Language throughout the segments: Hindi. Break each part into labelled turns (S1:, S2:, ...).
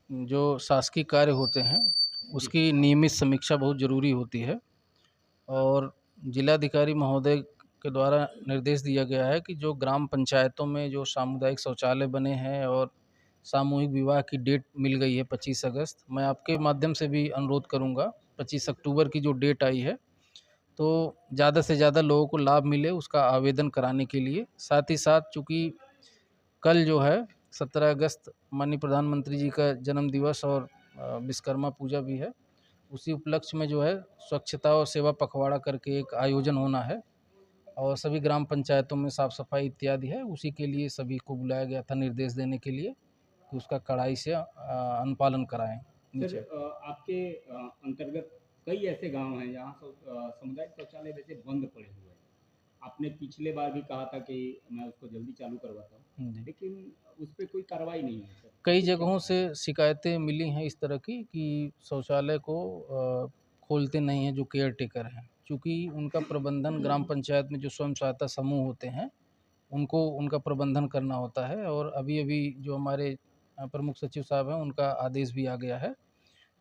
S1: जो शासकीय कार्य होते हैं,
S2: जी।
S1: उसकी नियमित समीक्षा बहुत ज़रूरी होती है और जिलाधिकारी महोदय के द्वारा निर्देश दिया गया है कि जो ग्राम पंचायतों में जो सामुदायिक शौचालय बने हैं और सामूहिक विवाह की डेट मिल गई है 25 अगस्त, मैं आपके माध्यम से भी अनुरोध करूँगा, 25 अक्टूबर की जो डेट आई है, तो ज़्यादा से ज़्यादा लोगों को लाभ मिले उसका आवेदन कराने के लिए। साथ ही साथ चूँकि कल जो है 17 अगस्त माननीय प्रधानमंत्री जी का जन्म दिवस और विश्वकर्मा पूजा भी है। उसी उपलक्ष्य में जो है स्वच्छता और सेवा पखवाड़ा करके एक आयोजन होना है और सभी ग्राम पंचायतों में साफ-सफाई इत्यादि है। उसी के लिए सभी को बुलाया गया था निर्देश देने के लिए कि उसका कड़ाई से अनुपालन कराएँ।
S2: सर,
S1: नीचे
S2: आपके अंतर्गत कई ऐसे गांव हैं जहां सामुदायिक शौचालय वैसे बंद पड़े हुए हैं। आपने पिछले बार भी कहा था कि मैं उसको जल्दी चालू करवाता हूँ,
S1: जी।
S2: लेकिन उस पे कोई कार्रवाई नहीं है सर।
S1: कई
S2: तो क्या?
S1: जगहों से शिकायतें मिली हैं इस तरह की कि शौचालय को खोलते नहीं हैं जो केयर टेकर हैं। चूँकि उनका प्रबंधन ग्राम पंचायत में जो स्वयं सहायता समूह होते हैं, उनको उनका प्रबंधन करना होता है और अभी-अभी जो हमारे प्रमुख सचिव साहब हैं, उनका आदेश भी आ गया है।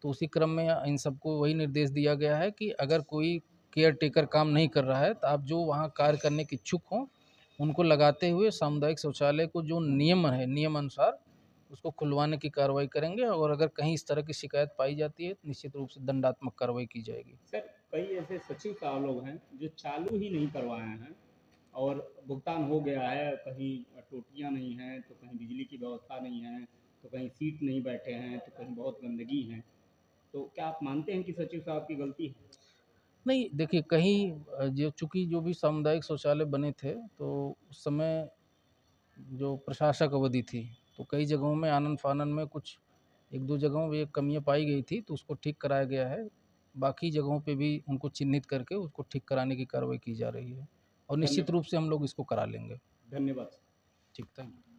S1: तो उसी क्रम में इन सबको वही निर्देश दिया गया है कि अगर कोई केयर टेकर काम नहीं कर रहा है, तो आप जो वहाँ कार्य करने के इच्छुक हों, उनको लगाते हुए सामुदायिक शौचालय को जो नियम है, नियम अनुसार उसको खुलवाने की कार्रवाई करेंगे और अगर कहीं इस तरह की शिकायत पाई जाती है, तो निश्चित रूप से दंडात्मक कार्रवाई की जाएगी।
S2: सर, कई ऐसे सचिव साहब लोग हैं जो चालू ही नहीं करवाए हैं और भुगतान हो गया है, कहीं टोटियाँ नहीं हैं, तो कहीं बिजली की व्यवस्था नहीं है, तो कहीं सीट नहीं बैठे हैं, तो कहीं बहुत गंदगी है। तो क्या आप मानते हैं कि सचिव साहब की गलती है?
S1: नहीं, देखिए कहीं जो चूँकि जो भी सामुदायिक शौचालय बने थे, तो उस समय जो प्रशासक अवधि थी, तो कई जगहों में आनन-फानन में कुछ 1-2 जगहों में ये कमियाँ पाई गई थी, तो उसको ठीक कराया गया है। बाकी जगहों पे भी उनको चिन्हित करके उसको ठीक कराने की कार्रवाई की जा रही है और निश्चित
S2: धन्यवाद।
S1: रूप से हम लोग इसको करा लेंगे।
S2: धन्यवाद।
S1: ठीक, थैंक यू।